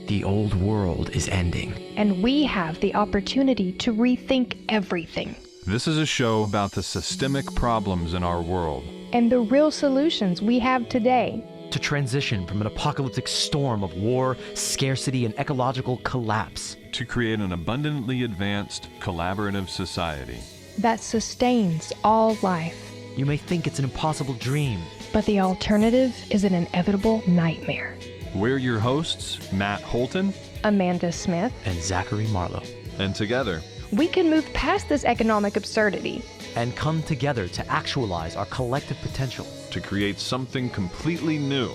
The old world is ending. And we have the opportunity to rethink everything. This is a show about the systemic problems in our world. And the real solutions we have today. To transition from an apocalyptic storm of war, scarcity, and ecological collapse. To create an abundantly advanced, collaborative society. That sustains all life. You may think it's an impossible dream. But the alternative is an inevitable nightmare. We're your hosts, Matt Holton, Amanda Smith, and Zachary Marlowe. And together, we can move past this economic absurdity and come together to actualize our collective potential. To create something completely new.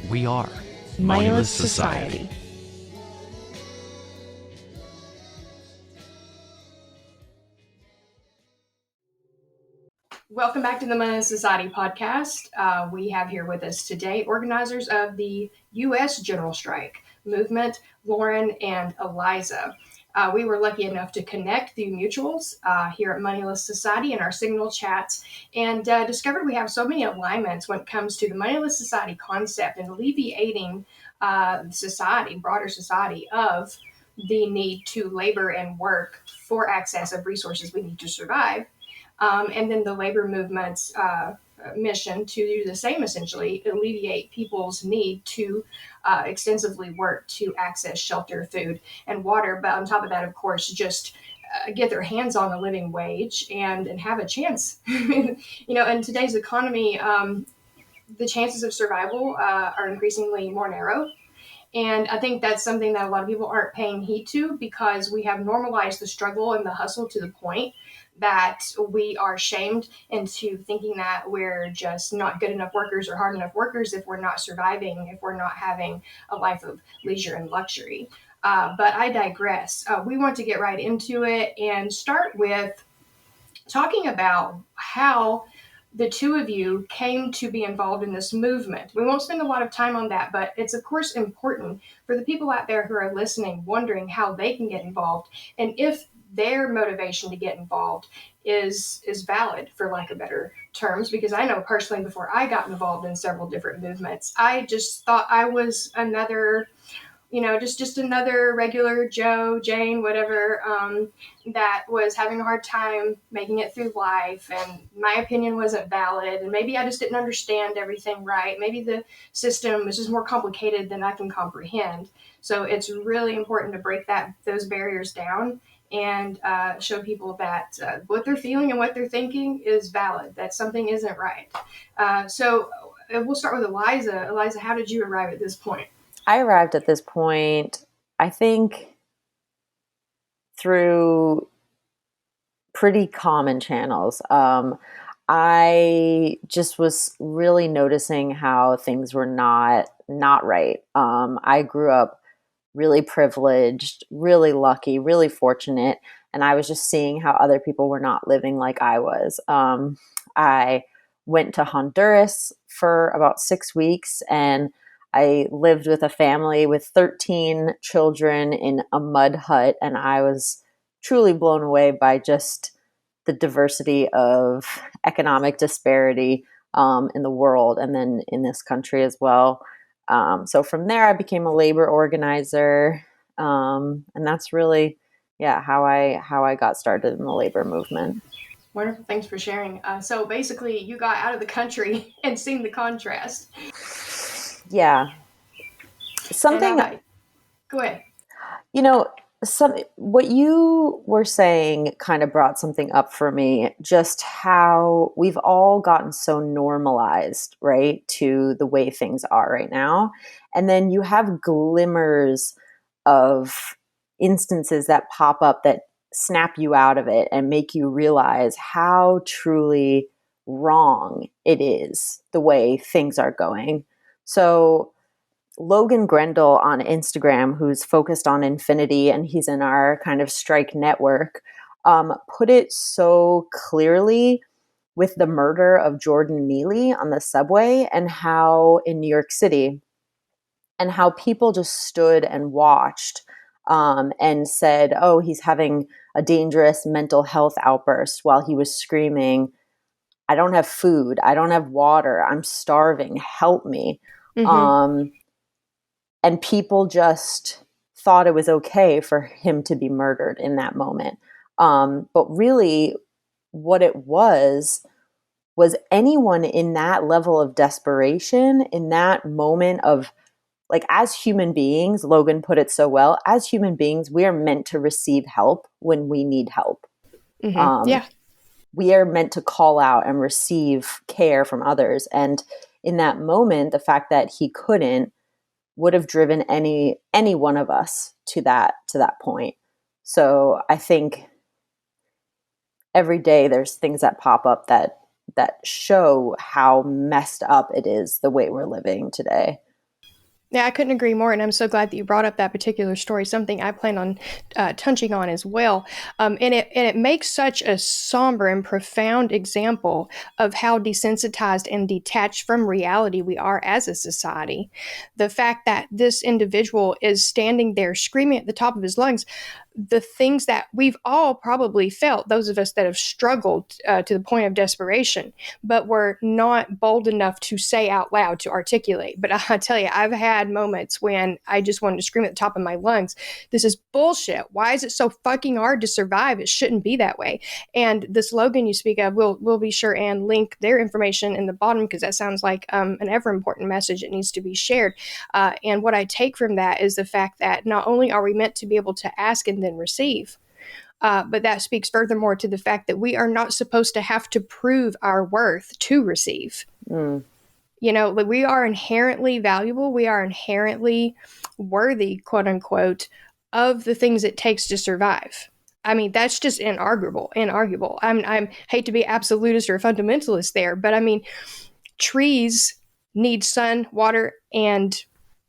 We are Moneyless Society. Welcome back to the Moneyless Society podcast. We have here with us today organizers of the U.S. General Strike movement, Lauren and Eliza. We were lucky enough to connect through mutuals here at Moneyless Society in our Signal chats and discovered we have so many alignments when it comes to the Moneyless Society concept and alleviating society, broader society, of the need to labor and work for access of resources we need to survive. And then the labor movement's mission to do the same, essentially, alleviate people's need to extensively work to access shelter, food, and water. But on top of that, of course, just get their hands on a living wage and have a chance. In today's economy, the chances of survival are increasingly more narrow. And I think that's something that a lot of people aren't paying heed to because we have normalized the struggle and the hustle to the point that we are shamed into thinking that we're just not good enough workers or hard enough workers if we're not surviving, if we're not having a life of leisure and luxury. But I digress. We want to get right into it and start with talking about how the two of you came to be involved in this movement. We won't spend a lot of time on that, but it's of course important for the people out there who are listening, wondering how they can get involved and if their motivation to get involved is valid, for lack of better terms, because I know personally before I got involved in several different movements, I just thought I was another, just another regular Joe, Jane, whatever, that was having a hard time making it through life, and my opinion wasn't valid, and maybe I just didn't understand everything right. Maybe the system was just more complicated than I can comprehend. So it's really important to break those barriers down and show people that what they're feeling and what they're thinking is valid, that something isn't right. So we'll start with Eliza. Eliza, how did you arrive at this point? I arrived at this point, I think, through pretty common channels. I just was really noticing how things were not right. I grew up really privileged, really lucky, really fortunate. And I was just seeing how other people were not living like I was. I went to Honduras for about 6 weeks, and I lived with a family with 13 children in a mud hut. And I was truly blown away by just the diversity of economic disparity in the world and then in this country as well. So from there, I became a labor organizer, and that's really, how I got started in the labor movement. Wonderful, thanks for sharing. So basically, you got out of the country and seen the contrast. Yeah, something. Go ahead. What you were saying kind of brought something up for me, just how we've all gotten so normalized, right, to the way things are right now. And then you have glimmers of instances that pop up that snap you out of it and make you realize how truly wrong it is the way things are going. So Logan Grendel on Instagram, who's focused on infinity, and he's in our kind of strike network, put it so clearly with the murder of Jordan Neely on the subway and how in New York City, and how people just stood and watched and said, oh, he's having a dangerous mental health outburst while he was screaming, I don't have food, I don't have water, I'm starving, help me. Mm-hmm. And people just thought it was okay for him to be murdered in that moment. But really, what it was anyone in that level of desperation, in that moment of, like, as human beings, Logan put it so well, as human beings, we are meant to receive help when we need help. Yeah. We are meant to call out and receive care from others. And in that moment, the fact that he couldn't would have driven any one of us to that point. So I think every day there's things that pop up that show how messed up it is the way we're living today. Yeah, I couldn't agree more, and I'm so glad that you brought up that particular story. Something I plan on touching on as well, and it makes such a somber and profound example of how desensitized and detached from reality we are as a society. The fact that this individual is standing there screaming at the top of his lungs the things that we've all probably felt, those of us that have struggled to the point of desperation, but were not bold enough to say out loud, to articulate. But I tell you, I've had moments when I just wanted to scream at the top of my lungs, this is bullshit. Why is it so fucking hard to survive? It shouldn't be that way. And this Logan you speak of, we'll be sure and link their information in the bottom, because that sounds like an ever important message that needs to be shared. And what I take from that is the fact that not only are we meant to be able to ask and then receive, but that speaks furthermore to the fact that we are not supposed to have to prove our worth to receive. You know, like, we are inherently valuable. We are inherently worthy, quote unquote, of the things it takes to survive. I mean, that's just inarguable. I'm hate to be absolutist or fundamentalist there, but I mean, trees need sun, water, and,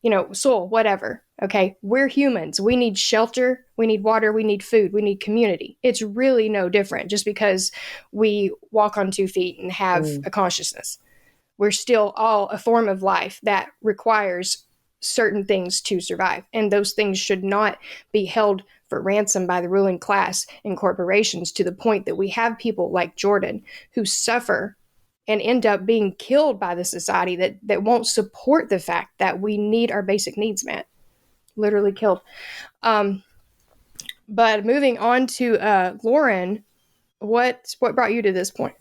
you know, soil, whatever. Okay, we're humans. We need shelter, we need water, we need food, we need community. It's really no different just because we walk on 2 feet and have a consciousness. We're still all a form of life that requires certain things to survive. And those things should not be held for ransom by the ruling class and corporations, to the point that we have people like Jordan who suffer and end up being killed by the society that won't support the fact that we need our basic needs met. Literally killed. But moving on to Lauren, what brought you to this point?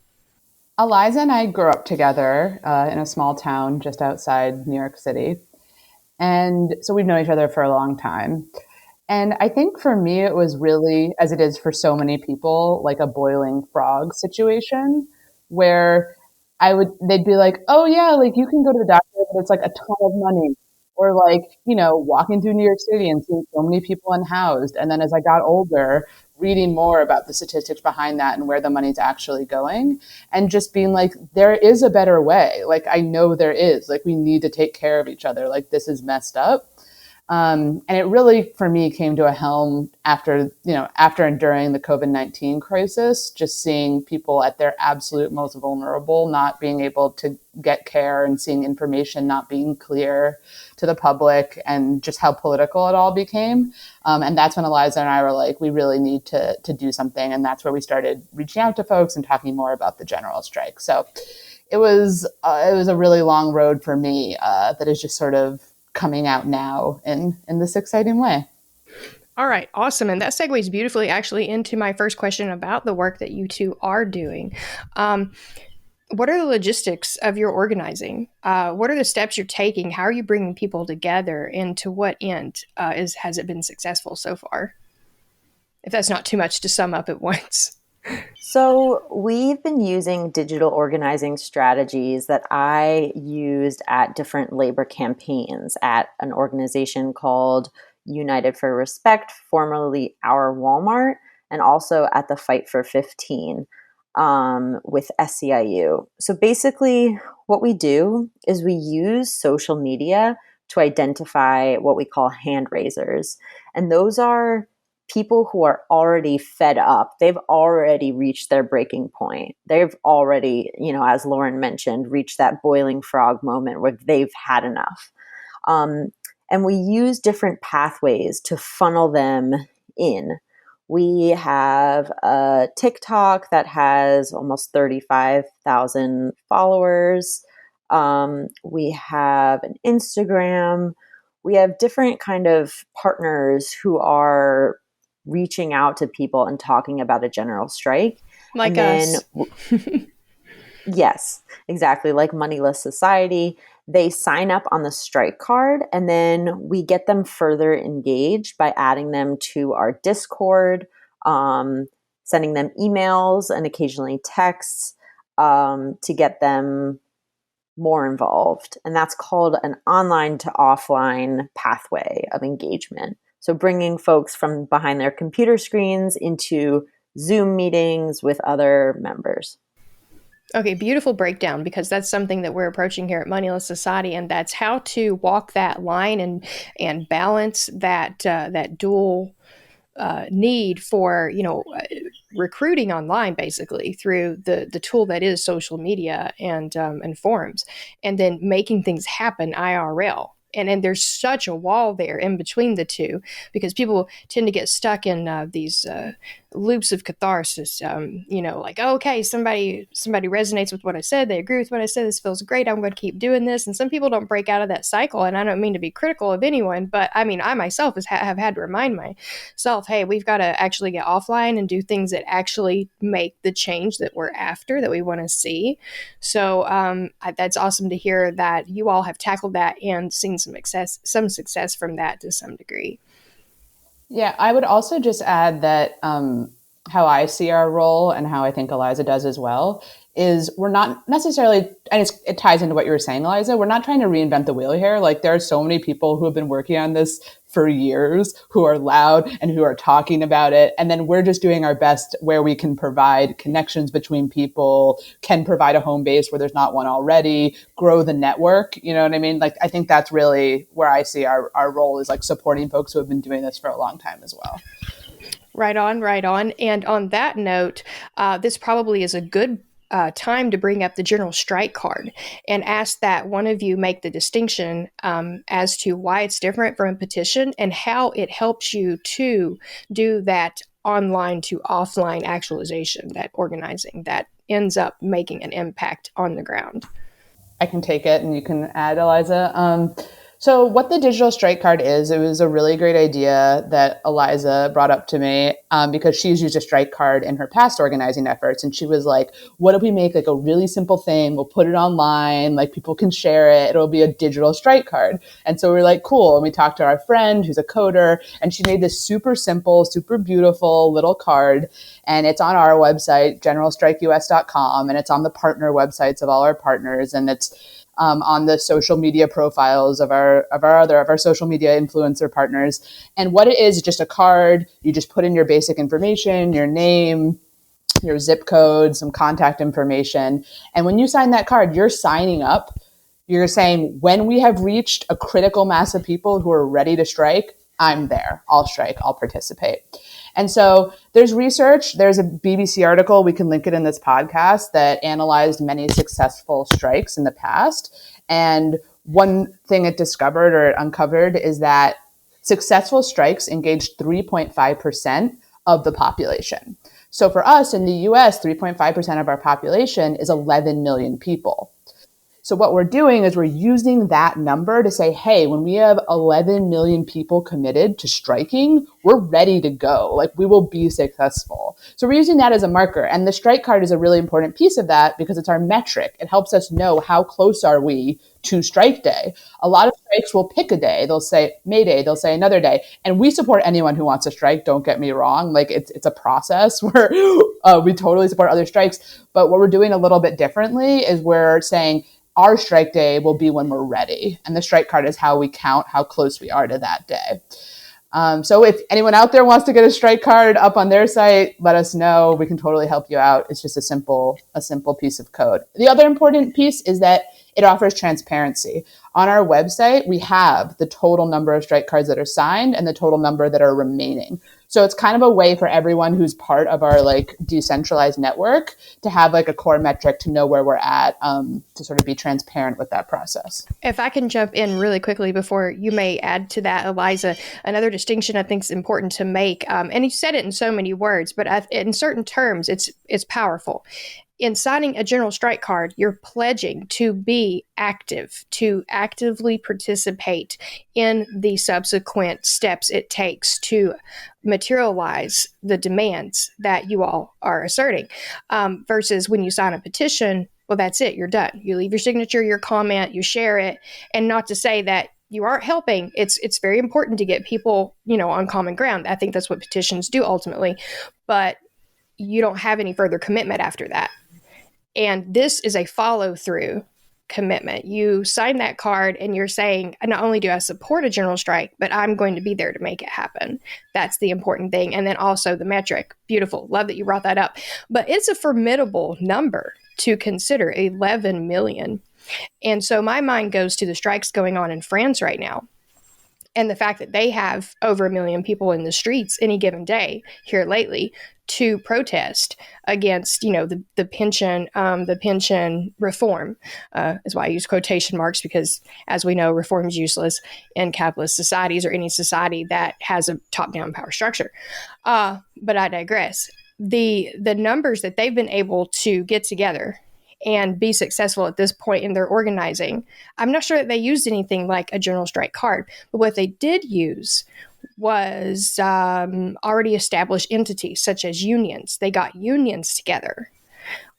Eliza and I grew up together in a small town just outside New York City. And so we've known each other for a long time. And I think for me, it was really, as it is for so many people, like a boiling frog situation where they'd be like, oh yeah, like you can go to the doctor, but it's like a ton of money. Or like, you know, walking through New York City and seeing so many people unhoused. And then as I got older, reading more about the statistics behind that and where the money's actually going, and just being like, there is a better way. Like, I know there is. Like, we need to take care of each other. Like, this is messed up. And it really, for me, came to a helm after and during the COVID-19 crisis, just seeing people at their absolute most vulnerable, not being able to get care, and seeing information not being clear to the public, and just how political it all became. And that's when Eliza and I were like, we really need to do something. And that's where we started reaching out to folks and talking more about the general strike. So it was a really long road for me that is just sort of coming out now in this exciting way. All right, awesome. And that segues beautifully actually into my first question about the work that you two are doing. What are the logistics of your organizing? What are the steps you're taking? How are you bringing people together? And to what end has it been successful so far? If that's not too much to sum up at once. So we've been using digital organizing strategies that I used at different labor campaigns at an organization called United for Respect, formerly Our Walmart, and also at the Fight for 15 with SEIU. So basically what we do is we use social media to identify what we call hand raisers. And those are people who are already fed up. They've already reached their breaking point. They've already, as Lauren mentioned, reached that boiling frog moment where they've had enough. And we use different pathways to funnel them in. We have a TikTok that has almost 35,000 followers. We have an Instagram. we have different kind of partners who are reaching out to people and talking about a general strike. Like And then, us. yes, exactly. Like Moneyless Society, they sign up on the strike card, and then we get them further engaged by adding them to our Discord, sending them emails and occasionally texts, to get them more involved. And that's called an online to offline pathway of engagement. So bringing folks from behind their computer screens into Zoom meetings with other members. Okay, beautiful breakdown, because that's something that we're approaching here at Moneyless Society, and that's how to walk that line and balance that dual need for recruiting online, basically through the tool that is social media and forums, and then making things happen IRL. And there's such a wall there in between the two, because people tend to get stuck in these loops of catharsis. Like, oh, okay, somebody resonates with what I said. They agree with what I said. This feels great. I'm going to keep doing this. And some people don't break out of that cycle. And I don't mean to be critical of anyone, but I mean, I myself have had to remind myself, hey, we've got to actually get offline and do things that actually make the change that we're after, that we want to see. So that's awesome to hear that you all have tackled that and seen some success from that to some degree. Yeah, I would also just add that how I see our role, and how I think Eliza does as well, is we're not necessarily, and it ties into what you were saying, Eliza, we're not trying to reinvent the wheel here. Like, there are so many people who have been working on this for years, who are loud and who are talking about it. And then we're just doing our best where we can provide connections between people, can provide a home base where there's not one already, grow the network. You know what I mean? Like, I think that's really where I see our role, is like supporting folks who have been doing this for a long time as well. Right on, right on. And on that note, this probably is a good time to bring up the General Strike card and ask that one of you make the distinction as to why it's different from a petition and how it helps you to do that online to offline actualization, that organizing that ends up making an impact on the ground. I can take it and you can add, Eliza. So what the digital strike card is, it was a really great idea that Eliza brought up to me because she's used a strike card in her past organizing efforts. And she was like, what if we make like a really simple thing? We'll put it online, like people can share it. It'll be a digital strike card. And so we were like, cool. And we talked to our friend who's a coder, and she made this super simple, super beautiful little card. And it's on our website, generalstrikeuS.com. And it's on the partner websites of all our partners. And it's on the social media profiles of our social media influencer partners. And what it is just a card. You just put in your basic information, your name, your zip code, some contact information. And when you sign that card, you're signing up. You're saying, when we have reached a critical mass of people who are ready to strike, I'm there. I'll strike. I'll participate. And so there's research. There's a BBC article, we can link it in this podcast, that analyzed many successful strikes in the past. And one thing it discovered, or it uncovered, is that successful strikes engaged 3.5% of the population. So for us in the US, 3.5% of our population is 11 million people. So what we're doing is we're using that number to say, hey, when we have 11 million people committed to striking, we're ready to go. Like, we will be successful. So we're using that as a marker. And the strike card is a really important piece of that because it's our metric. It helps us know how close are we to strike day. A lot of strikes will pick a day. They'll say May Day, they'll say another day. And we support anyone who wants to strike. Don't get me wrong. Like, it's a process where we totally support other strikes. But what we're doing a little bit differently is we're saying, our strike day will be when we're ready. And the strike card is how we count how close we are to that day. So if anyone out there wants to get a strike card up on their site, let us know. We can totally help you out. It's just a simple piece of code. The other important piece is that it offers transparency. On our website, we have the total number of strike cards that are signed and the total number that are remaining. So it's kind of a way for everyone who's part of our like decentralized network to have like a core metric to know where we're at, to sort of be transparent with that process. If I can jump in really quickly before you may add to that, Eliza, another distinction I think is important to make, and you said it in so many words, but in certain terms, it's powerful. in signing a general strike card, you're pledging to be active, to actively participate in the subsequent steps it takes to materialize the demands that you all are asserting. Versus when you sign a petition, well, that's it. You're done. You leave your signature, your comment, you share it. And not to say that you aren't helping. It's very important to get people, on common ground. I think that's what petitions do ultimately. But you don't have any further commitment after that. And this is a follow-through commitment. You sign that card and you're saying, not only do I support a general strike, but I'm going to be there to make it happen. That's the important thing. And then also the metric. Beautiful. Love that you brought that up. But it's a formidable number to consider, 11 million. And so my mind goes to the strikes going on in France right now. And the fact that they have over 1 million people in the streets any given day here lately to protest against, the pension reform. Is why I use quotation marks, because as we know, reform is useless in capitalist societies or any society that has a top-down power structure. But I digress. The numbers that they've been able to get together and be successful at this point in their organizing, I'm not sure that they used anything like a general strike card, but what they did use was already established entities such as unions. They got unions together,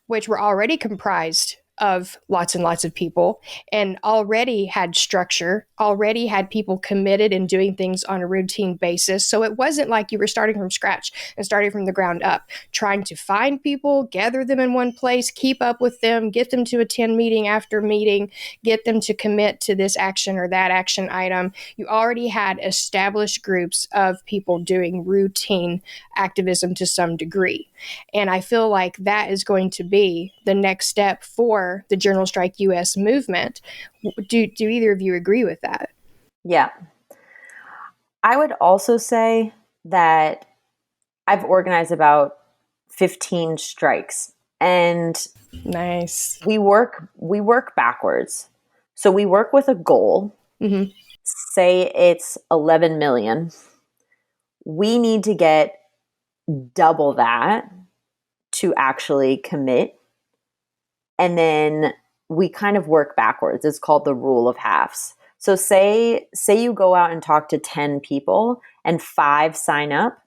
which were already comprised of lots and lots of people and already had structure, already had people committed and doing things on a routine basis. So it wasn't like you were starting from scratch and starting from the ground up, trying to find people, gather them in one place, keep up with them, get them to attend meeting after meeting, get them to commit to this action or that action item. You already had established groups of people doing routine activism to some degree. And I feel like that is going to be the next step for the General Strike U.S. movement. Do either of you agree with that? Yeah. I would also say that I've organized about 15 strikes, and nice. We work backwards. So we work with a goal. Mm-hmm. Say it's 11 million. We need to get double that to actually commit. And then we kind of work backwards. It's called the rule of halves. So say you go out and talk to 10 people and 5 sign up,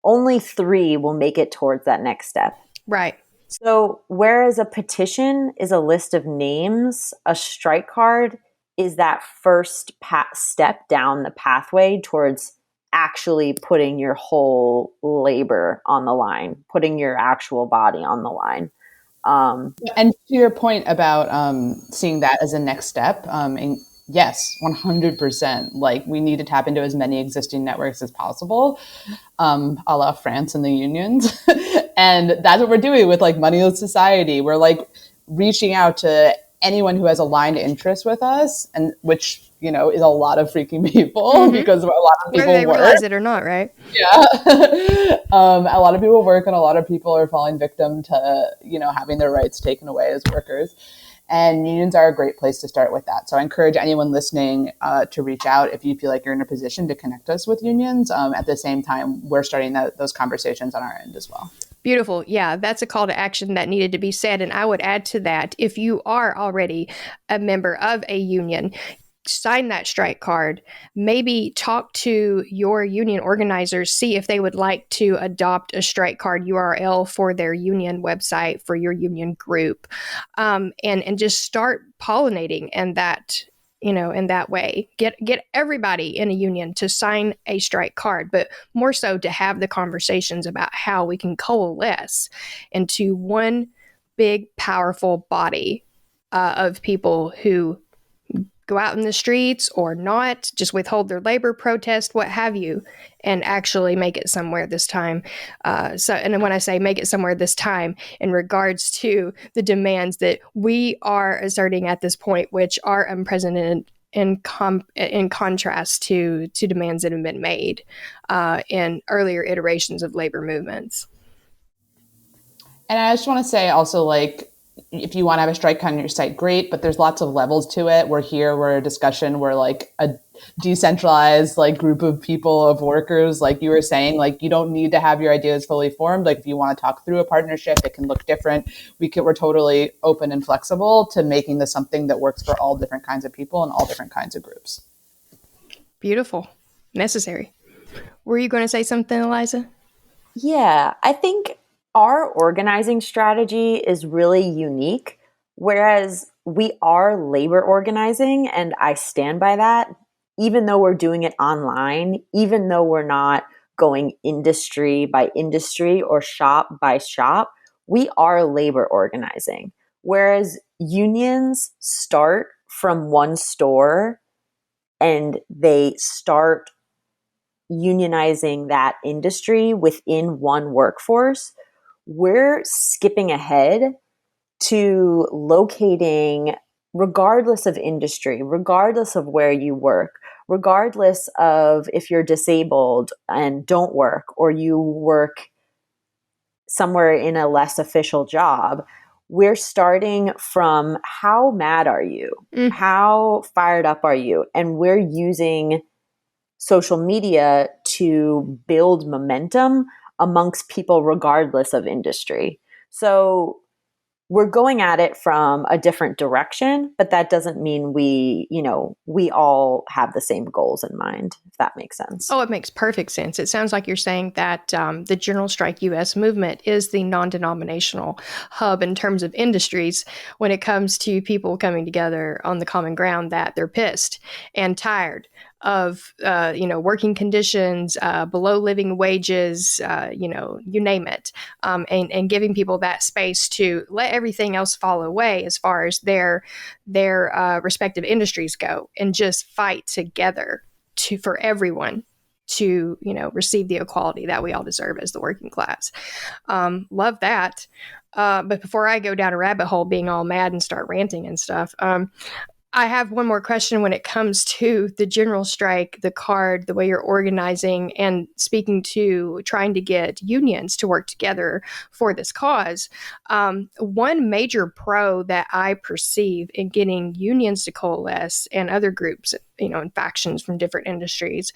only 3 will make it towards that next step. Right. So whereas a petition is a list of names, a strike card is that first step down the pathway towards actually putting your whole labor on the line, putting your actual body on the line. And to your point about seeing that as a next step, and yes, 100%. Like, we need to tap into as many existing networks as possible, a la France and the unions. And that's what we're doing with Moneyless Society. We're reaching out to anyone who has aligned interest with us, and which is a lot of freaking people, mm-hmm. because a lot of people whether they realize it or not, right? Yeah. A lot of people work, and a lot of people are falling victim to having their rights taken away as workers. And unions are a great place to start with that. So I encourage anyone listening to reach out if you feel like you're in a position to connect us with unions. At the same time, we're starting those conversations on our end as well. Beautiful. Yeah, that's a call to action that needed to be said. And I would add to that, if you are already a member of a union, sign that strike card, maybe talk to your union organizers, see if they would like to adopt a strike card URL for their union website, for your union group, and just start pollinating in that way. Get everybody in a union to sign a strike card, but more so to have the conversations about how we can coalesce into one big, powerful body of people who go out in the streets or not, just withhold their labor, protest, what have you, and actually make it somewhere this time. And then when I say make it somewhere this time, in regards to the demands that we are asserting at this point, which are unprecedented in contrast to demands that have been made in earlier iterations of labor movements. And I just want to say also, if you want to have a strike on your site, great, but there's lots of levels to it. We're a discussion, we're like a decentralized like group of people, of workers, like you were saying, like you don't need to have your ideas fully formed. Like if you want to talk through a partnership, it can look different. We're totally open and flexible to making this something that works for all different kinds of people and all different kinds of groups. Beautiful. Necessary. Were you going to say something, Eliza? Yeah, I think our organizing strategy is really unique, whereas we are labor organizing, and I stand by that, even though we're doing it online, even though we're not going industry by industry or shop by shop, we are labor organizing. Whereas unions start from one store and they start unionizing that industry within one workforce, we're skipping ahead to locating, regardless of industry, regardless of where you work, regardless of if you're disabled and don't work, or you work somewhere in a less official job, we're starting from how mad are you? How fired up are you? And we're using social media to build momentum amongst people regardless of industry. So we're going at it from a different direction, but that doesn't mean we all have the same goals in mind, if that makes sense. Oh, it makes perfect sense. It sounds like you're saying that the General Strike U.S. movement is the non-denominational hub in terms of industries when it comes to people coming together on the common ground that they're pissed and tired of working conditions, below living wages, you name it, and giving people that space to let everything else fall away as far as their respective industries go, and just fight together for everyone to receive the equality that we all deserve as the working class. Love that. But before I go down a rabbit hole being all mad and start ranting and stuff, I have one more question when it comes to the general strike, the card, the way you're organizing, and speaking to trying to get unions to work together for this cause. One major pro that I perceive in getting unions to coalesce and other groups, and factions from different industries,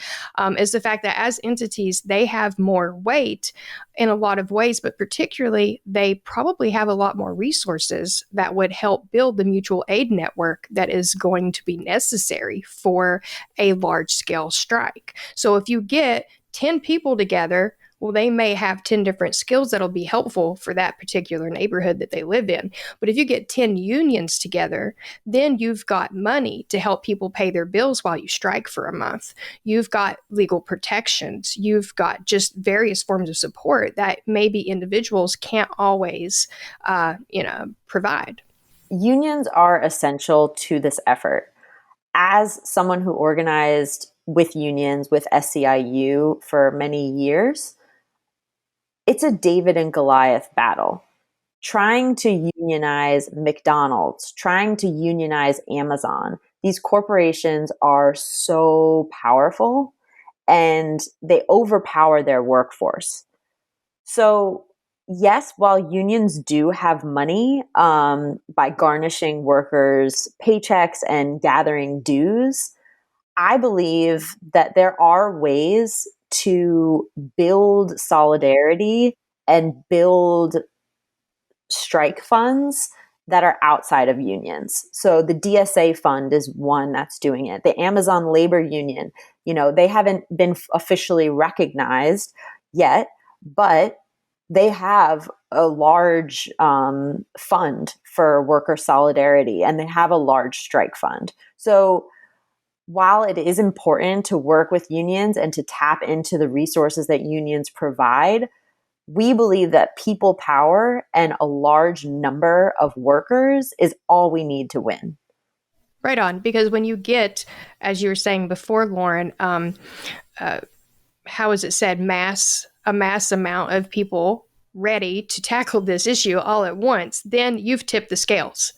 is the fact that as entities, they have more weight in a lot of ways, but particularly they probably have a lot more resources that would help build the mutual aid network that is going to be necessary for a large scale strike. So if you get 10 people together, well, they may have 10 different skills that'll be helpful for that particular neighborhood that they live in. But if you get 10 unions together, then you've got money to help people pay their bills while you strike for a month. You've got legal protections. You've got just various forms of support that maybe individuals can't always, provide. Unions are essential to this effort. As someone who organized with unions with SEIU for many years, it's a David and Goliath battle. Trying to unionize McDonald's, trying to unionize Amazon. These corporations are so powerful and they overpower their workforce. So yes, while unions do have money by garnishing workers' paychecks and gathering dues, I believe that there are ways to build solidarity and build strike funds that are outside of unions. So the DSA fund is one that's doing it. The Amazon Labor Union, they haven't been officially recognized yet, but they have a large fund for worker solidarity, and they have a large strike fund. So while it is important to work with unions and to tap into the resources that unions provide, we believe that people power and a large number of workers is all we need to win. Right on. Because when you get, as you were saying before, Lauren, how is it said, a mass amount of people ready to tackle this issue all at once, then you've tipped the scales.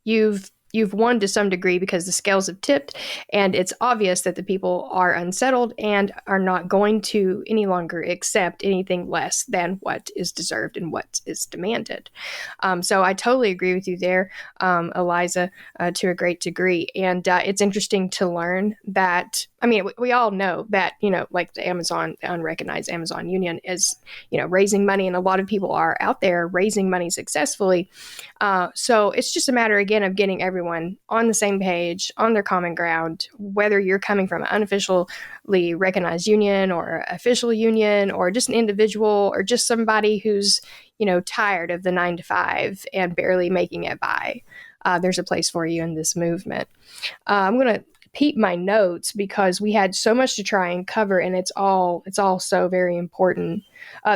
You've you've won to some degree because the scales have tipped, and it's obvious that the people are unsettled and are not going to any longer accept anything less than what is deserved and what is demanded. So I totally agree with you there, Eliza, to a great degree. And it's interesting to learn that, I mean, we all know that, like the unrecognized Amazon union is, raising money, and a lot of people are out there raising money successfully. So it's just a matter, again, of getting everyone on the same page, on their common ground, whether you're coming from an unofficially recognized union or official union, or just an individual, or just somebody who's, tired of the 9 to 5 and barely making it by. There's a place for you in this movement. I'm going to peep my notes because we had so much to try and cover, and it's all so very important.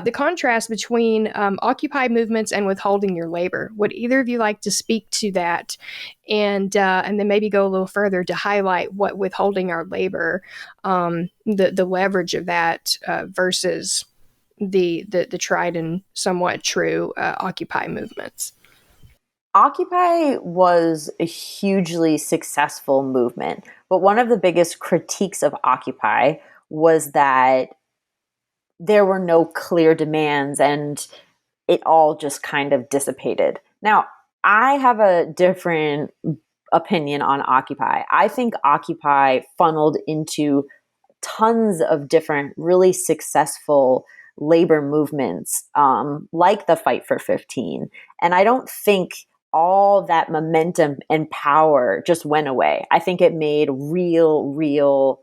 The contrast between Occupy movements and withholding your labor. Would either of you like to speak to that, and then maybe go a little further to highlight what withholding our labor, the leverage of that versus the tried and somewhat true Occupy movements? Occupy was a hugely successful movement, but one of the biggest critiques of Occupy was that there were no clear demands and it all just kind of dissipated. Now, I have a different opinion on Occupy. I think Occupy funneled into tons of different really successful labor movements, like the Fight for 15. And I don't think all that momentum and power just went away. I think it made real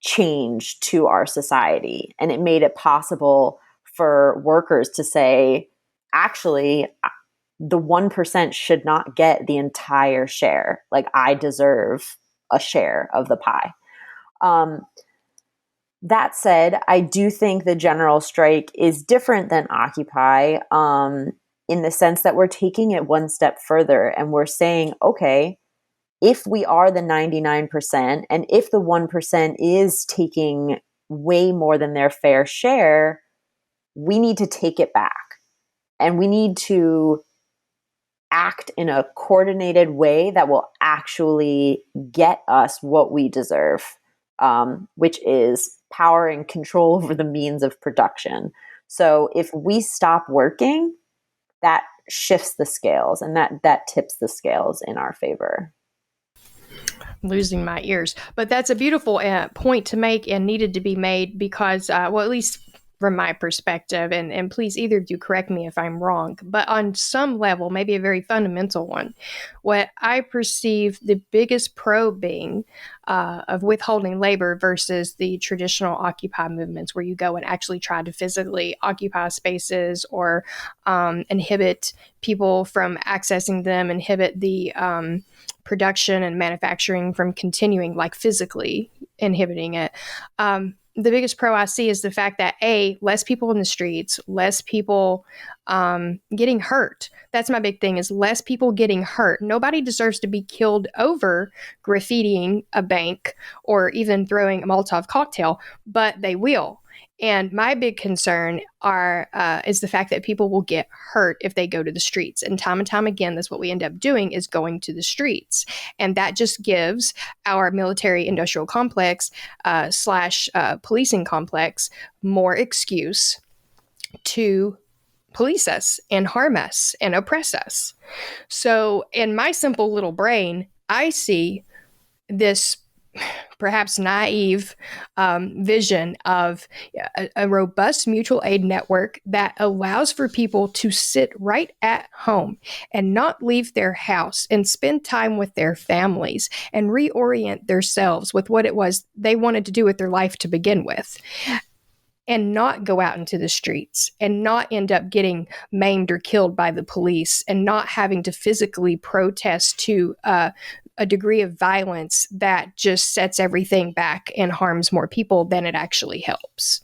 change to our society. And it made it possible for workers to say, actually, the 1% should not get the entire share. Like, I deserve a share of the pie. That said, I do think the general strike is different than Occupy, in the sense that we're taking it one step further and we're saying, okay, if we are the 99% and if the 1% is taking way more than their fair share, we need to take it back. And we need to act in a coordinated way that will actually get us what we deserve, which is power and control over the means of production. So if we stop working, that shifts the scales, and that tips the scales in our favor. Losing my ears. But that's a beautiful point to make, and needed to be made, because, at least from my perspective, and please either of you correct me if I'm wrong, but on some level, maybe a very fundamental one, what I perceive the biggest probing of withholding labor versus the traditional Occupy movements, where you go and actually try to physically occupy spaces or inhibit people from accessing them, inhibit the production and manufacturing from continuing, like physically inhibiting it. The biggest pro I see is the fact that, less people in the streets, less people getting hurt. That's my big thing, is less people getting hurt. Nobody deserves to be killed over graffitiing a bank or even throwing a Molotov cocktail, but they will. And my big concern is the fact that people will get hurt if they go to the streets. And time again, that's what we end up doing, is going to the streets. And that just gives our military industrial complex / policing complex more excuse to police us and harm us and oppress us. So in my simple little brain, I see this perhaps naive vision of a robust mutual aid network that allows for people to sit right at home and not leave their house and spend time with their families and reorient themselves with what it was they wanted to do with their life to begin with, and not go out into the streets and not end up getting maimed or killed by the police, and not having to physically protest to a degree of violence that just sets everything back and harms more people than it actually helps.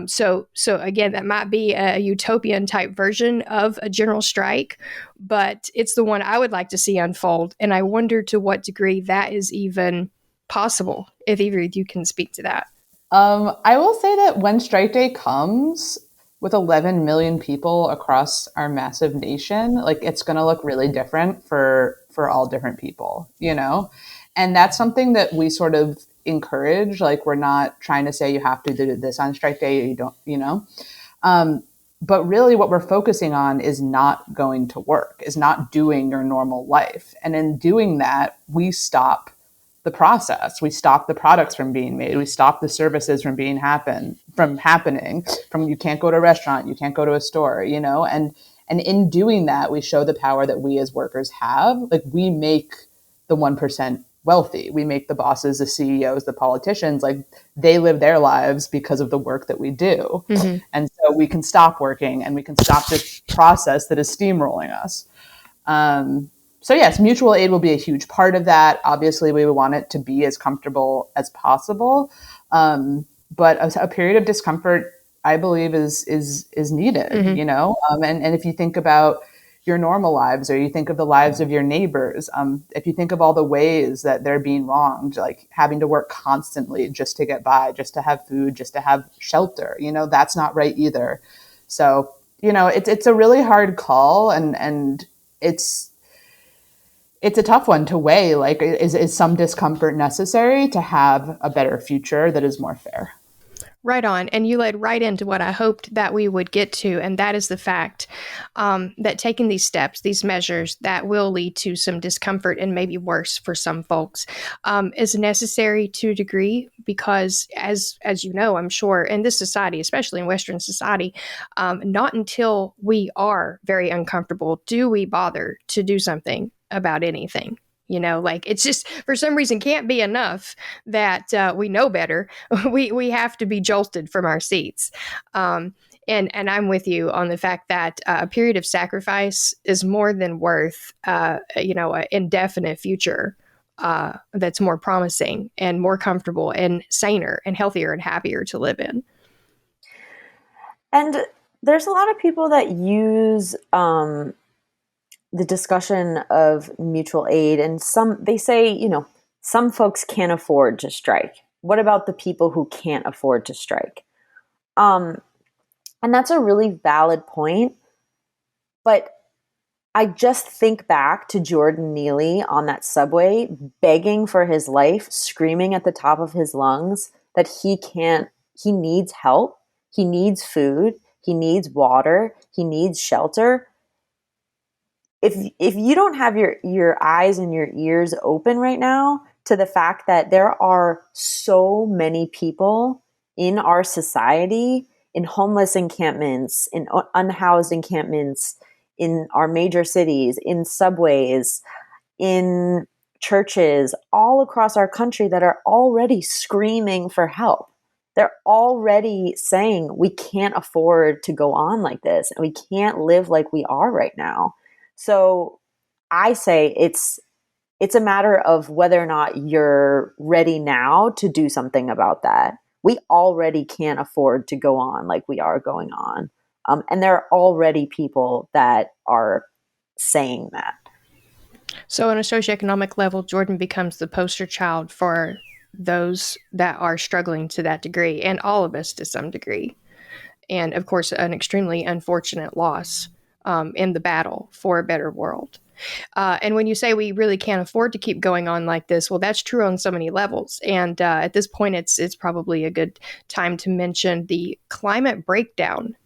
So again, that might be a utopian type version of a general strike, but it's the one I would like to see unfold. And I wonder to what degree that is even possible, if either of you can speak to that. I will say that when strike day comes, with 11 million people across our massive nation, like, it's going to look really different for for all different people, you know? And that's something that we sort of encourage. Like, we're not trying to say you have to do this on strike day or you don't, you know? But really what we're focusing on is not going to work, is not doing your normal life. And in doing that, we stop the process. We stop the products from being made. We stop the services from happening, from you can't go to a restaurant, you can't go to a store, you know? And in doing that, we show the power that we as workers have. Like, we make the 1% wealthy. We make the bosses, the CEOs, the politicians, like, they live their lives because of the work that we do. Mm-hmm. And so we can stop working and we can stop this process that is steamrolling us. So yes, mutual aid will be a huge part of that. Obviously, we would want it to be as comfortable as possible. But a period of discomfort, I believe, is needed, mm-hmm. you know? And if you think about your normal lives, or you think of the lives of your neighbors, if you think of all the ways that they're being wronged, like having to work constantly just to get by, just to have food, just to have shelter, you know, that's not right either. So, you know, it's a really hard call, and it's a tough one to weigh. Like, is some discomfort necessary to have a better future that is more fair? Right on. And you led right into what I hoped that we would get to, and that is the fact that taking these steps, these measures that will lead to some discomfort and maybe worse for some folks is necessary to a degree, because as you know, I'm sure, in this society, especially in Western society, not until we are very uncomfortable do we bother to do something about anything. You know, like, it's just, for some reason, can't be enough that we know better. We have to be jolted from our seats. And I'm with you on the fact that a period of sacrifice is more than worth, you know, an indefinite future that's more promising and more comfortable and saner and healthier and happier to live in. And there's a lot of people that use the discussion of mutual aid, and they say, you know, some folks can't afford to strike. What about the people who can't afford to strike? And that's a really valid point. But I just think back to Jordan Neely on that subway, begging for his life, screaming at the top of his lungs that he needs help, he needs food, he needs water, he needs shelter. If you don't have your eyes and your ears open right now to the fact that there are so many people in our society, in homeless encampments, in unhoused encampments, in our major cities, in subways, in churches, all across our country, that are already screaming for help. They're already saying, we can't afford to go on like this, and we can't live like we are right now. So I say it's a matter of whether or not you're ready now to do something about that. We already can't afford to go on like we are going on. And there are already people that are saying that. So on a socioeconomic level, Jordan becomes the poster child for those that are struggling to that degree, and all of us to some degree. And of course, an extremely unfortunate loss in the battle for a better world. And when you say we really can't afford to keep going on like this, well, that's true on so many levels. And at this point, it's probably a good time to mention the climate breakdown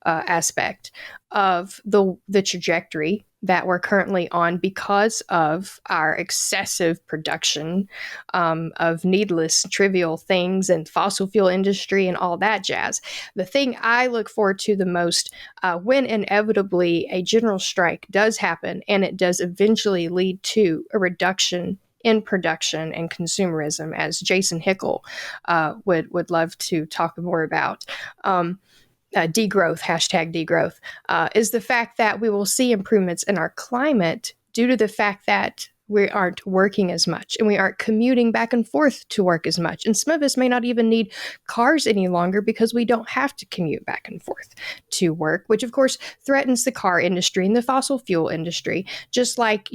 aspect of the trajectory that we're currently on because of our excessive production of needless, trivial things and fossil fuel industry and all that jazz. The thing I look forward to the most when inevitably a general strike does happen, and it does eventually lead to a reduction in production and consumerism, as Jason Hickel would love to talk more about. Degrowth, hashtag degrowth, is the fact that we will see improvements in our climate due to the fact that we aren't working as much and we aren't commuting back and forth to work as much. And some of us may not even need cars any longer because we don't have to commute back and forth to work, which of course threatens the car industry and the fossil fuel industry, just like,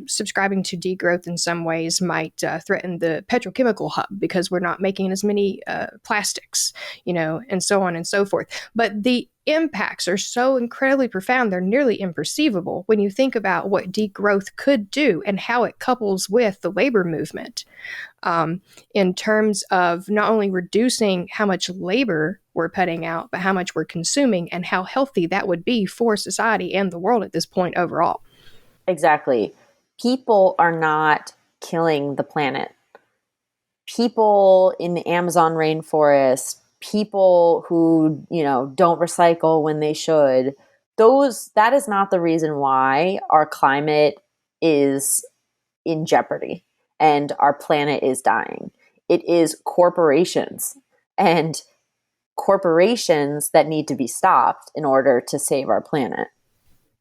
subscribing to degrowth in some ways might threaten the petrochemical hub because we're not making as many plastics, and so on and so forth. But the impacts are so incredibly profound, they're nearly imperceivable when you think about what degrowth could do and how it couples with the labor movement, in terms of not only reducing how much labor we're putting out, but how much we're consuming and how healthy that would be for society and the world at this point overall. Exactly. People are not killing the planet. People in the Amazon rainforest, people who, don't recycle when they should, that is not the reason why our climate is in jeopardy and our planet is dying. It is corporations and corporations that need to be stopped in order to save our planet.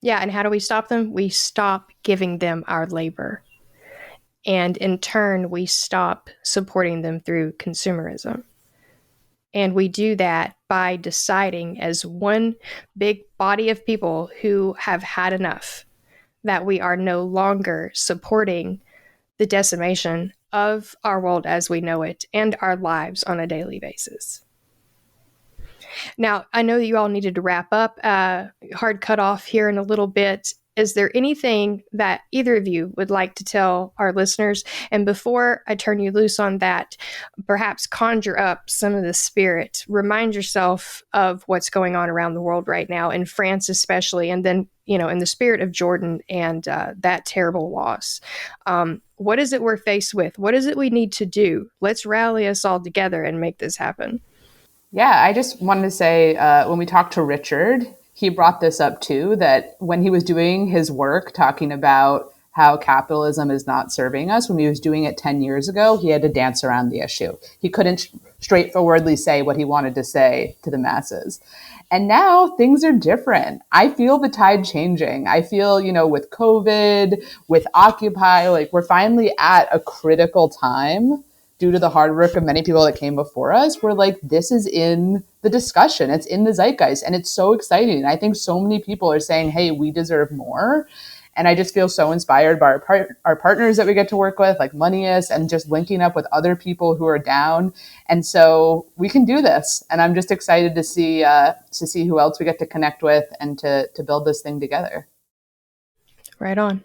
Yeah, and how do we stop them? We stop giving them our labor. And in turn, we stop supporting them through consumerism. And we do that by deciding as one big body of people who have had enough that we are no longer supporting the decimation of our world as we know it and our lives on a daily basis. Now, I know that you all needed to wrap up. Hard cut off here in a little bit. Is there anything that either of you would like to tell our listeners? And before I turn you loose on that, perhaps conjure up some of the spirit. Remind yourself of what's going on around the world right now, in France especially, and then, in the spirit of Jordan and that terrible loss. What is it we're faced with? What is it we need to do? Let's rally us all together and make this happen. Yeah, I just wanted to say, when we talked to Richard, he brought this up too, that when he was doing his work talking about how capitalism is not serving us, when he was doing it 10 years ago, he had to dance around the issue. He couldn't straightforwardly say what he wanted to say to the masses. And now things are different. I feel the tide changing. I feel, with COVID, with Occupy, like we're finally at a critical time due to the hard work of many people that came before us. We're like, this is in the discussion. It's in the zeitgeist. And it's so exciting. And I think so many people are saying, hey, we deserve more. And I just feel so inspired by our partners that we get to work with, like Moneyless, and just linking up with other people who are down. And so we can do this. And I'm just excited to see who else we get to connect with and to build this thing together. Right on.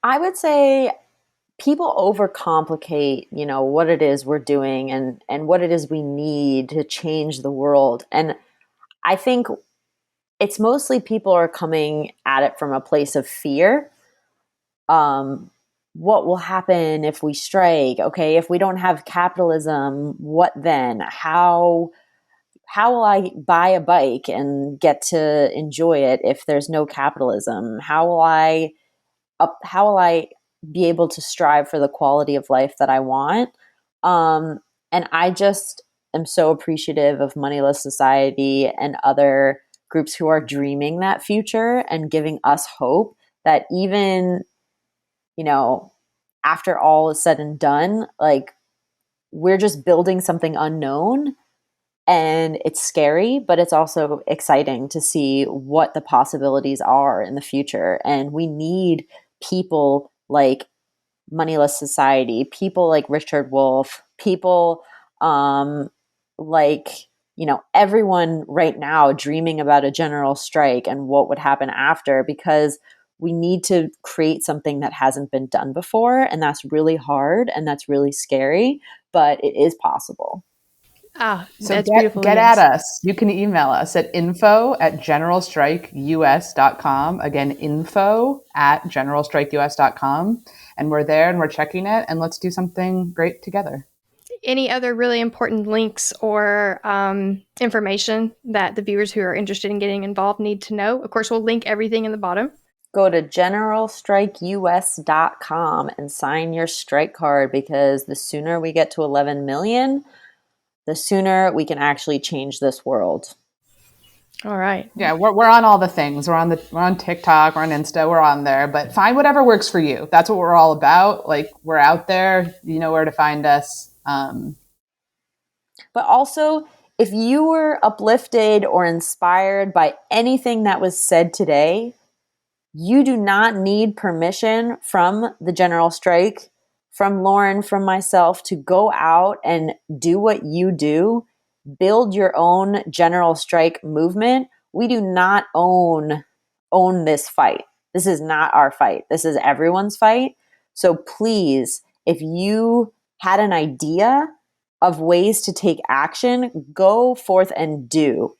I would say people overcomplicate, what it is we're doing and what it is we need to change the world. And I think it's mostly people are coming at it from a place of fear. What will happen if we strike? Okay, if we don't have capitalism, what then? How will I buy a bike and get to enjoy it if there's no capitalism? How will I be able to strive for the quality of life that I want? And I just am so appreciative of Moneyless Society and other groups who are dreaming that future and giving us hope that even, after all is said and done, like we're just building something unknown. And it's scary, but it's also exciting to see what the possibilities are in the future. And we need people like Moneyless Society, people like Richard Wolff, people like, everyone right now dreaming about a general strike and what would happen after, because we need to create something that hasn't been done before. And that's really hard and that's really scary, but it is possible. So that's beautiful. Get at us. You can email us at info@generalstrikeus.com. Again, info@generalstrikeus.com. And we're there and we're checking it, and let's do something great together. Any other really important links or information that the viewers who are interested in getting involved need to know? Of course, we'll link everything in the bottom. Go to generalstrikeus.com and sign your strike card, because the sooner we get to 11 million, the sooner we can actually change this world. All right. Yeah, we're on all the things. We're on TikTok, we're on Insta, we're on there. But find whatever works for you. That's what we're all about. Like, we're out there. You know where to find us. But also, if you were uplifted or inspired by anything that was said today, you do not need permission from the General Strike, from Lauren, from myself, to go out and do what you do. build your own general strike movement. We do not own this fight. This is not our fight. This is everyone's fight. So please, if you had an idea of ways to take action, go forth and do.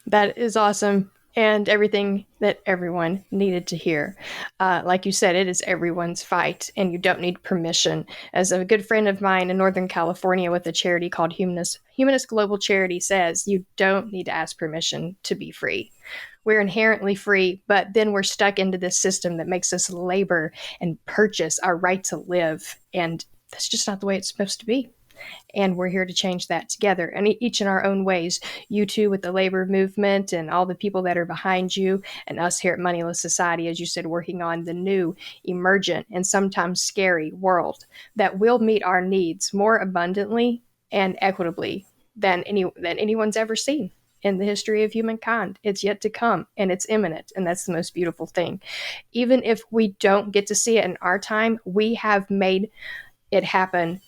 That is awesome. And everything that everyone needed to hear. Like you said, it is everyone's fight, and you don't need permission. As a good friend of mine in Northern California with a charity called Humanist Global Charity says, you don't need to ask permission to be free. We're inherently free, but then we're stuck into this system that makes us labor and purchase our right to live. And that's just not the way it's supposed to be. And we're here to change that together, and each in our own ways. You too, with the labor movement and all the people that are behind you, and us here at Moneyless Society, as you said, working on the new, emergent, and sometimes scary world that will meet our needs more abundantly and equitably than anyone's ever seen in the history of humankind. It's yet to come, and it's imminent, and that's the most beautiful thing. Even if we don't get to see it in our time, we have made it happen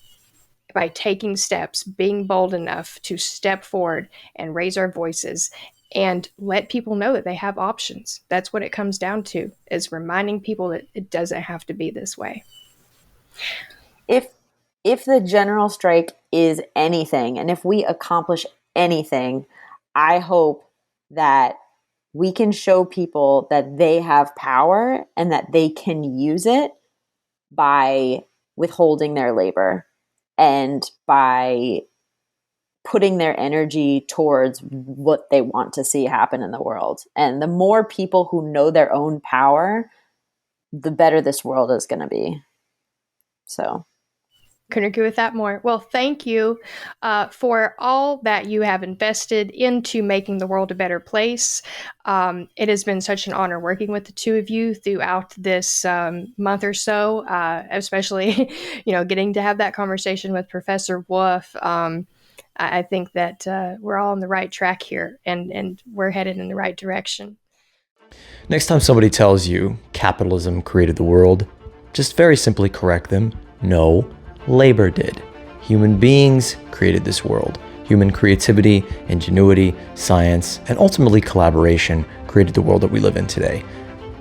by taking steps, being bold enough to step forward and raise our voices and let people know that they have options. That's what it comes down to, is reminding people that it doesn't have to be this way. If the general strike is anything, and if we accomplish anything, I hope that we can show people that they have power and that they can use it by withholding their labor and by putting their energy towards what they want to see happen in the world. And the more people who know their own power, the better this world is going to be. So Couldn't agree with that more. Well, thank you for all that you have invested into making the world a better place. It has been such an honor working with the two of you throughout this month or so, especially, getting to have that conversation with Professor Wolff. I think that we're all on the right track here, and we're headed in the right direction. Next time somebody tells you capitalism created the world, just very simply correct them. No, labor did. Human beings created this world. Human creativity, ingenuity, science, and ultimately collaboration created the world that we live in today.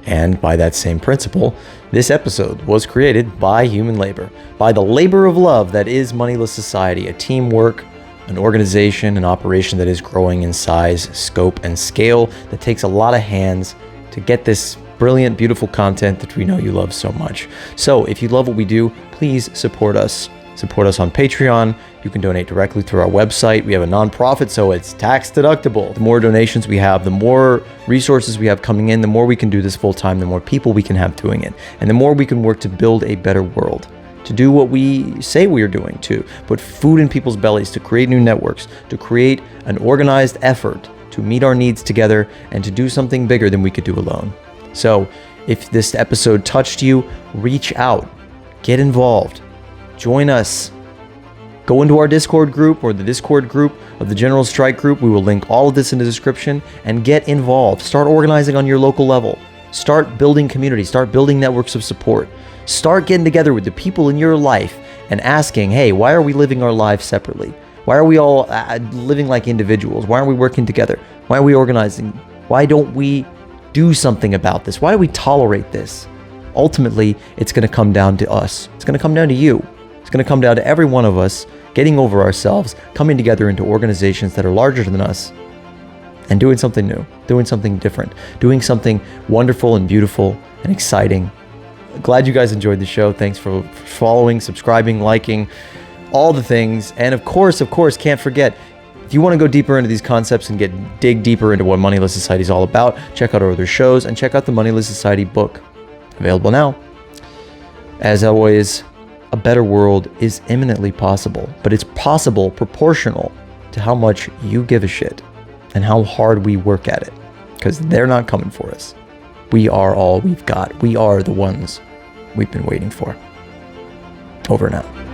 And by that same principle, this episode was created by human labor, by the labor of love that is Moneyless Society, a teamwork, an organization, an operation that is growing in size, scope, and scale, that takes a lot of hands to get this brilliant, beautiful content that we know you love so much. So if you love what we do, please support us. Support us on Patreon. You can donate directly through our website. We have a nonprofit, so it's tax deductible. The more donations we have, the more resources we have coming in, the more we can do this full time, the more people we can have doing it, and the more we can work to build a better world, to do what we say we are doing, to put food in people's bellies, to create new networks, to create an organized effort to meet our needs together and to do something bigger than we could do alone. So if this episode touched you, reach out, get involved, join us. Go into our Discord group or the Discord group of the General Strike Group. We will link all of this in the description, and get involved. Start organizing on your local level. Start building community. Start building networks of support. Start getting together with the people in your life and asking, hey, why are we living our lives separately? Why are we all living like individuals? Why aren't we working together? Why are we organizing? Why don't we do something about this? Why do we tolerate this? Ultimately, it's going to come down to us. It's going to come down to you. It's going to come down to every one of us getting over ourselves, coming together into organizations that are larger than us, and doing something new, doing something different, doing something wonderful and beautiful and exciting. Glad you guys enjoyed the show. Thanks for following, subscribing, liking, all the things. And of course, can't forget, if you want to go deeper into these concepts and dig deeper into what Moneyless Society is all about, check out our other shows and check out the Moneyless Society book, available now. As always, a better world is imminently possible, but it's possible proportional to how much you give a shit and how hard we work at it, because they're not coming for us. We are all we've got. We are the ones we've been waiting for. Over and out.